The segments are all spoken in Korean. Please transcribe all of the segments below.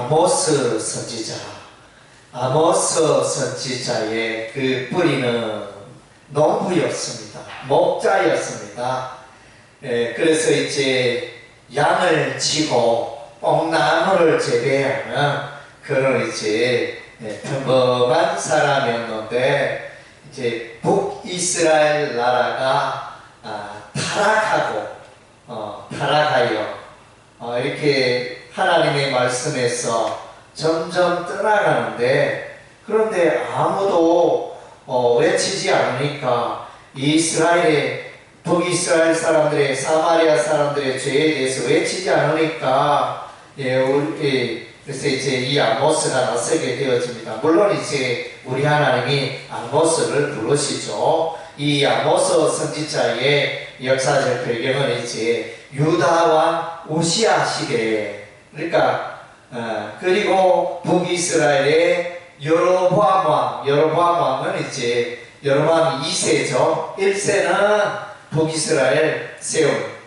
아모스 선지자, 아모스 선지자의 그 뿌리는 농부였습니다. 목자였습니다. 그래서 이제 양을 치고 뽕나무를 재배하는 그런 이제 평범한 사람이었는데, 이제 북이스라엘 나라가 타락하여 이렇게 하나님의 말씀에서 점점 떠나가는데, 그런데 아무도 외치지 않으니까 북이스라엘 사람들의, 사마리아 사람들의 죄에 대해서 외치지 않으니까 그래서 이제 이 아모스가 나서게 되어집니다. 물론 이제 우리 하나님이 아모스를 부르시죠. 이 아모스 선지자의 역사적 배경은 이제 유다 왕 우시야 시대에, 그러니까 그리고 북이스라엘의 여로보암 왕은 이제 여로보암 2세죠. 1세는 북이스라엘 세운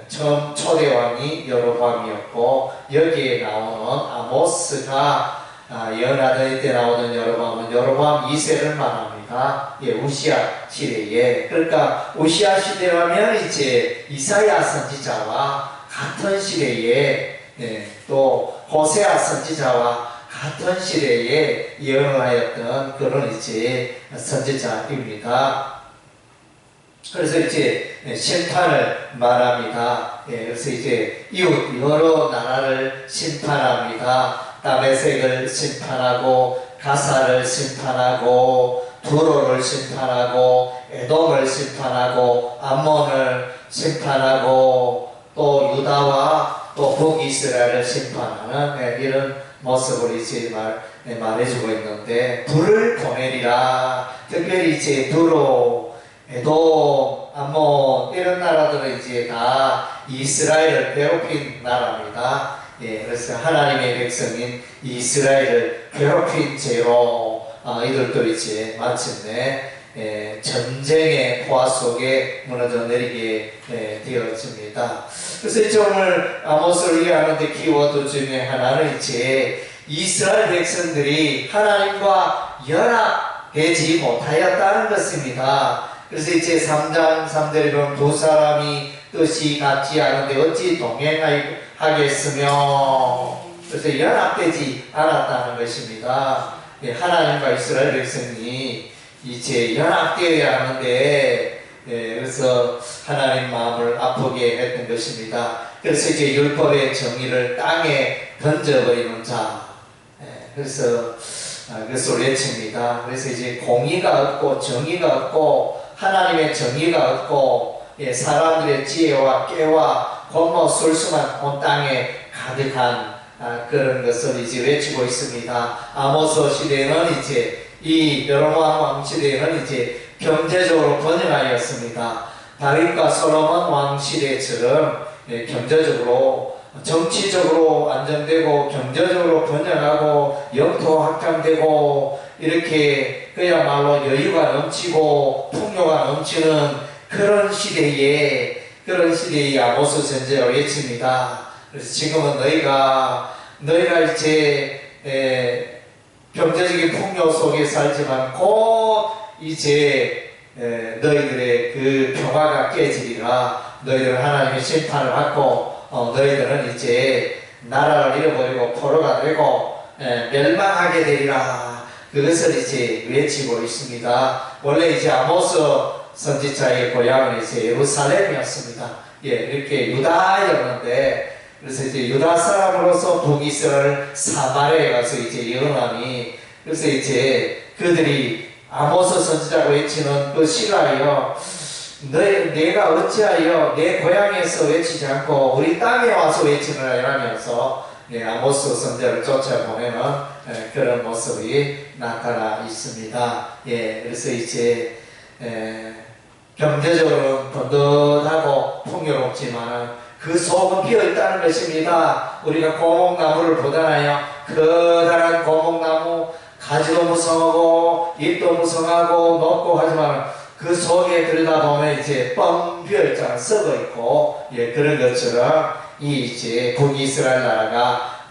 처음 초대왕이 여로보암이었고, 여기에 나오는 아모스가 연하들 때 나오는 여로보암은 여로보암 2세를 말합니다. 우시야 시대에. 그러니까 우시야 시대라면 이제 이사야 선지자와 같은 시대에, 또 호세아 선지자와 같은 시대에 예언을 하였던 그런 이제 선지자입니다. 그래서 이제 심판을 말합니다. 그래서 이제 이웃 여러 나라를 심판합니다. 다메섹을 심판하고, 가사를 심판하고, 두로를 심판하고, 에돔을 심판하고, 암몬을 심판하고, 또 유다와 또 북이스라엘을 심판하는 이런 모습을 이제 말해주고 있는데, 불을 보내리라. 특별히 이제 두로, 에돔, 암몬 이런 나라들은 이제 다 이스라엘을 괴롭힌 나라입니다. 그래서 하나님의 백성인 이스라엘을 괴롭힌 죄로 이들도 이제 마침내 전쟁의 포화 속에 무너져 내리게 되어집니다. 그래서 이제 오늘 아모스를 이해하는데 키워드 중에 하나는 이제 이스라엘 백성들이 하나님과 연합되지 못하였다는 것입니다. 그래서 이제 3장 3절에 보면 두 사람이 뜻이 같지 않은데 어찌 동행하겠으며, 그래서 연합되지 않았다는 것입니다. 하나님과 이스라엘 백성이 이제 연합되어야 하는데, 그래서 하나님 마음을 아프게 했던 것입니다. 그래서 이제 율법의 정의를 땅에 던져버리는 자, 그래서 외칩니다. 그래서 이제 공의가 없고 정의가 없고 하나님의 정의가 없고 사람들의 지혜와 깨와 곤모술수만 온 땅에 가득한 그런 것을 이제 외치고 있습니다. 아모스 시대는 이제 이 여로보암 왕 시대는 이제 경제적으로 번영하였습니다. 다윗과 솔로몬 왕 시대처럼 경제적으로, 정치적으로 안정되고 경제적으로 번영하고 영토 확장되고 이렇게 그야말로 여유가 넘치고 풍요가 넘치는 그런 시대에 아모스 선지자가 외칩니다. 그래서 지금은 너희가 이제 경제적인 풍요 속에 살지만 곧 이제 너희들의 그 평화가 깨지리라. 너희들은 하나님의 심판을 받고 너희들은 이제 나라를 잃어버리고 포로가 되고 멸망하게 되리라. 그것을 이제 외치고 있습니다. 원래 이제 아모스 선지자의 고향은 이제 예루살렘이었습니다. 이렇게 유다였는데, 그래서 이제 유다 사람으로서 북이스라엘 사마리아에 가서 이제 예언하니, 그래서 이제 그들이 아모스 선지자가 외치는 그 시가요, 내가 어찌하여 내 고향에서 외치지 않고 우리 땅에 와서 외치느냐 이러면서 아모스 선지자를 쫓아보내는 그런 모습이 나타나 있습니다. 그래서 이제 경제적으로 든든하고 풍요롭지만 그 속은 비어있다는 것입니다. 우리가 고목나무를 보잖아요. 커다란 고목나무, 가지도 무성하고 잎도 무성하고 높고 하지만 그 속에 들여다보면 이제 뻥 비어있잖아. 썩어있고, 그런 것처럼 이 이제 북이스라엘 나라가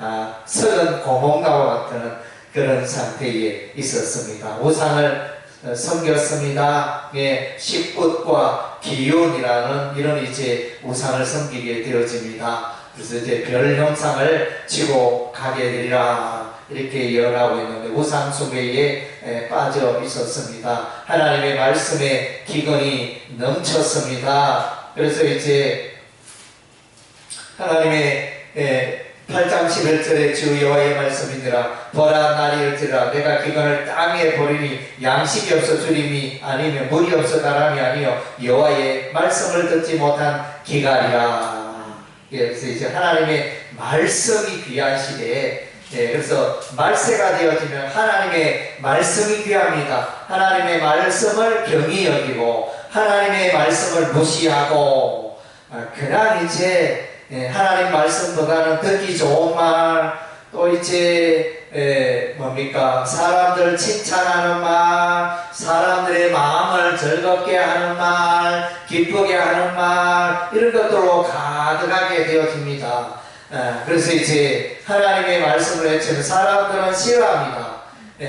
썩은 고목나무와 같은 그런 상태에 있었습니다. 우상을 섬겼습니다. 예, 식굿과 기운이라는 이런 이제 우상을 섬기게 되어집니다. 그래서 이제 별 형상을 지고 가게 되리라 이렇게 예언하고 있는데 우상 숭배에 빠져 있었습니다. 하나님의 말씀에 기근이 넘쳤습니다. 그래서 이제 하나님의 8장 11절에 주 여호와의 말씀이니라 보라 날이 일지라 내가 기근을 땅에 버리니 양식이 없어 주림이 아니면 물이 없어 가람이 아니요 여호와의 말씀을 듣지 못한 기갈이라. 그래서 이제 하나님의 말씀이 귀한 시대에 그래서 말세가 되어지면 하나님의 말씀이 귀합니다. 하나님의 말씀을 경히 여기고 하나님의 말씀을 무시하고 그냥 이제 하나님 말씀보다는 듣기 좋은 말, 또 이제 뭡니까 사람들 칭찬하는 말, 사람들의 마음을 즐겁게 하는 말, 기쁘게 하는 말 이런 것들로 가득하게 되어집니다. 그래서 이제 하나님의 말씀을 외치는 사람들은 싫어합니다.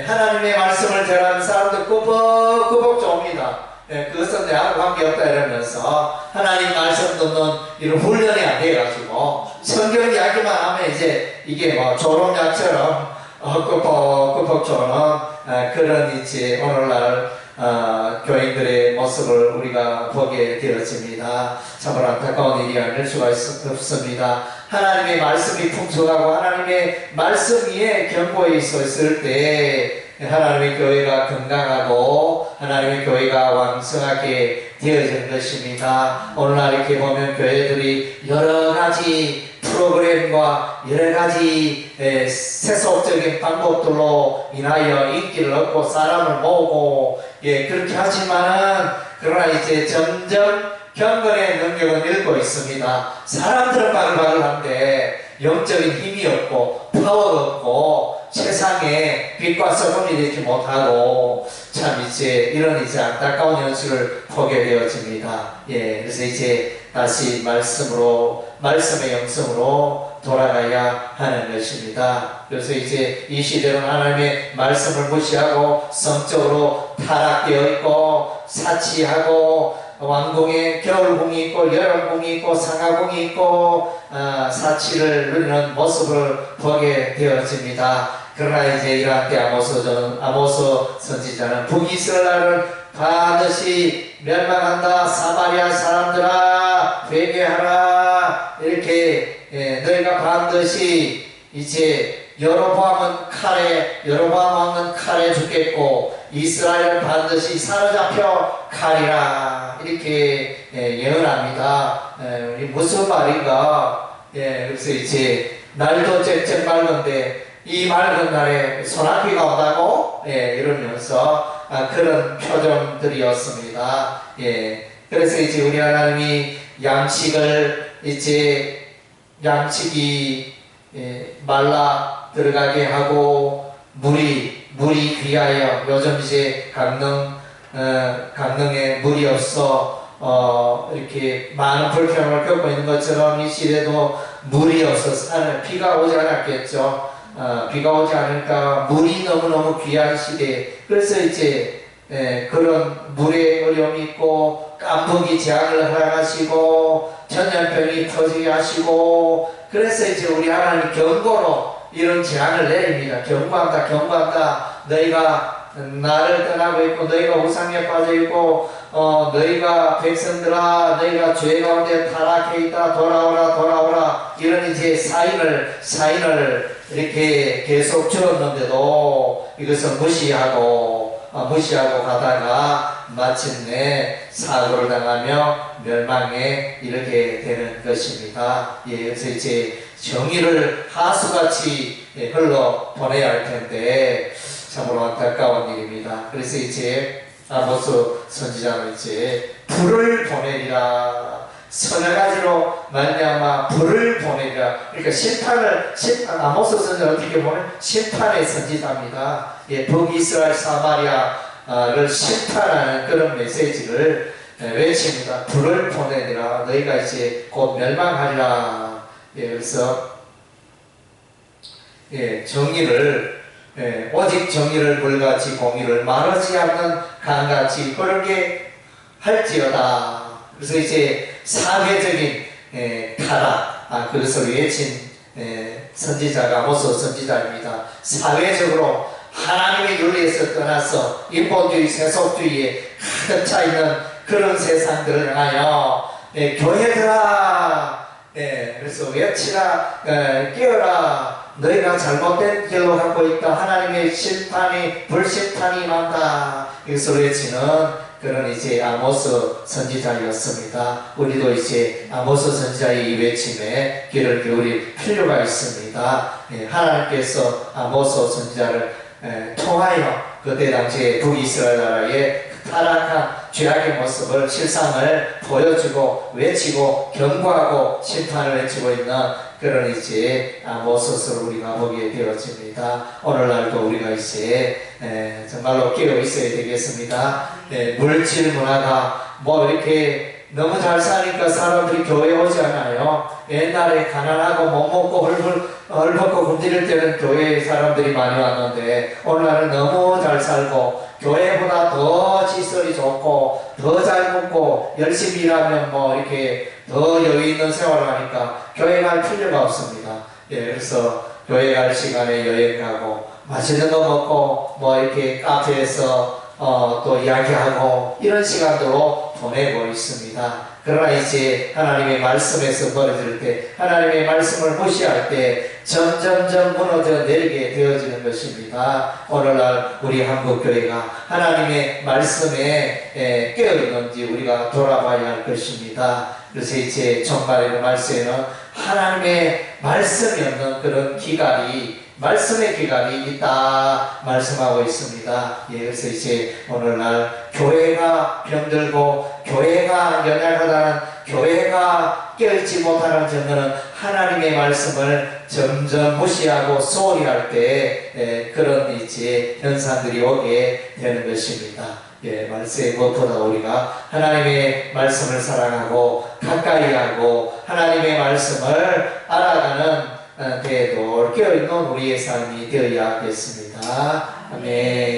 하나님의 말씀을 전하는 사람들 꾸벅꾸벅 좁니다. 그것은 내하고 관계없다 이러면서 하나님 말씀 듣는 이런 훈련이 안 돼가지고 성경 이야기만 하면 이제 이게 뭐 조롱약처럼 꾸벅꾸벅 조는 그런 이제 오늘날 교인들의 모습을 우리가 보게 되어집니다. 참으로 안타까운 일이 아닐 수가 없습니다. 하나님의 말씀이 풍성하고 하나님의 말씀 위에 견고해 있을 때 하나님의 교회가 건강하고 하나님의 교회가 왕성하게 되어진 것입니다. 오늘날 이렇게 보면 교회들이 여러가지 프로그램과 여러가지 세속적인 방법들로 인하여 인기를 얻고 사람을 모으고 그렇게 하지만은 그러나 이제 점점 경건의 능력은 잃고 있습니다. 사람들은 바글바글한데 영적인 힘이 없고 파워가 없고 세상에 빛과 소금이 되지 못하고 참 이제 이런 이제 안타까운 현실을 보게 되어집니다. 그래서 이제 다시 말씀의 영성으로 돌아가야 하는 것입니다. 그래서 이제 이 시대는 하나님의 말씀을 무시하고 성적으로 타락되어 있고 사치하고 왕궁에 겨울궁이 있고 여름궁이 있고 상하궁이 있고 사치를 누리는 모습을 보게 되어집니다. 그러나 이제 이러한 때 아모스 선지자는 북이스라엘은 반드시 멸망한다. 사마리아 사람들아 회개하라. 이렇게 너희가 반드시 이제 여로보암 왕은 칼에 죽겠고 이스라엘은 반드시 사로잡혀 가리라. 이렇게 예언합니다. 무슨 말인가? 그래서 이제 날도 쨍쨍 맑은데 이 맑은 날에 소나기가 온다고 이러면서 그런 표정들이었습니다. 그래서 이제 우리 하나님이 양식이 말라 들어가게 하고 물이 귀하여 요즘 이제 강릉에 물이 없어 이렇게 많은 불편함을 겪고 있는 것처럼 이 시대도 물이 없어서 비가 오지 않았겠죠. 비가 오지 않으니까 물이 너무너무 귀한 시대. 그래서 이제 그런 물의 어려움이 있고 깜풍이 재앙을 허락하시고 전염병이 터지게 하시고 그래서 이제 우리 하나님 경고로 이런 재앙을 내립니다. 경고한다. 너희가 나를 떠나고 있고 너희가 우상에 빠져 있고 너희가 백성들아 너희가 죄 가운데 타락해 있다. 돌아오라. 이런 이제 사인을 이렇게 계속 주었는데도 이것을 무시하고 가다가 마침내 사고를 당하며 멸망에 이르게 되는 것입니다. 그래서 이제 정의를 하수같이 흘러 보내야 할 텐데 참으로 안타까운 일입니다. 그래서 이제 아모스 선지자는 이제 불을 보내리라. 서너 가지로 말미암아 불을 보내리라. 그러니까 아모스 선지자는 어떻게 보면 심판의 선지자입니다. 북이스라엘 사마리아를 심판하는 그런 메시지를 외칩니다. 불을 보내리라. 너희가 이제 곧 멸망하리라. 그래서 정의를 오직 정의를 물같이 공의를 마르지 않는 강같이 그렇게 할지어다. 그래서 이제 사회적인 타락 그것을 외친 선지자가 아모스 선지자입니다. 사회적으로 하나님의 윤리에서 떠나서 인본주의, 세속주의에 가득 차 있는 그런 세상들을 향하여 교회들아, 그래서 외치라, 깨어라, 너희가 잘못된 길로 가고 있다. 하나님의 심판이, 불심판이 임한다. 이것을 외치는 그런 이제 아모스 선지자였습니다. 우리도 이제 아모스 선지자의 이 외침에 귀를 기울일 필요가 있습니다. 하나님께서 아모스 선지자를 통하여 그때 당시에 북이스라엘 나라의 타락한 죄악의 모습을 실상을 보여주고 외치고 경고하고 심판을 외치고 있는 그런 이제 모습을 우리가 보게 되어집니다. 오늘날도 우리가 이제 정말로 깨어 있어야 되겠습니다. 물질 문화가 뭐 이렇게 너무 잘 사니까 사람들이 교회 오지 않아요. 옛날에 가난하고 못 먹고 헐벗고 굶주릴 때는 교회에 사람들이 많이 왔는데 오늘날은 너무 잘 살고 교회보다 더 시설이 좋고 더 잘 먹고 열심히 일하면 뭐 이렇게 더 여유 있는 생활을 하니까 교회 갈 필요가 없습니다. 그래서 교회 갈 시간에 여행 가고 맛있는 거 먹고 뭐 이렇게 카페에서 또 이야기하고 이런 시간들로 보내고 있습니다. 그러나 이제 하나님의 말씀에서 벌어질 때 하나님의 말씀을 무시할 때 점점점 무너져 내리게 되어지는 것입니다. 오늘날 우리 한국교회가 하나님의 말씀에 깨어있는지 우리가 돌아봐야 할 것입니다. 그래서 이제 정말의 말씀에는 하나님의 말씀이 없는 그런 기갈이 말씀의 기간이 있다 말씀하고 있습니다. 그래서 이제 오늘날 교회가 병들고 교회가 연약하다는 교회가 깨어있지 못하는 증거는 하나님의 말씀을 점점 무시하고 소홀히 할 때 그런 이제 현상들이 오게 되는 것입니다. 말씀의 무엇보다 우리가 하나님의 말씀을 사랑하고 가까이 하고 하나님의 말씀을 알아가는 되도록 깨어있는 우리의 삶이 되어야 하겠습니다. 아멘.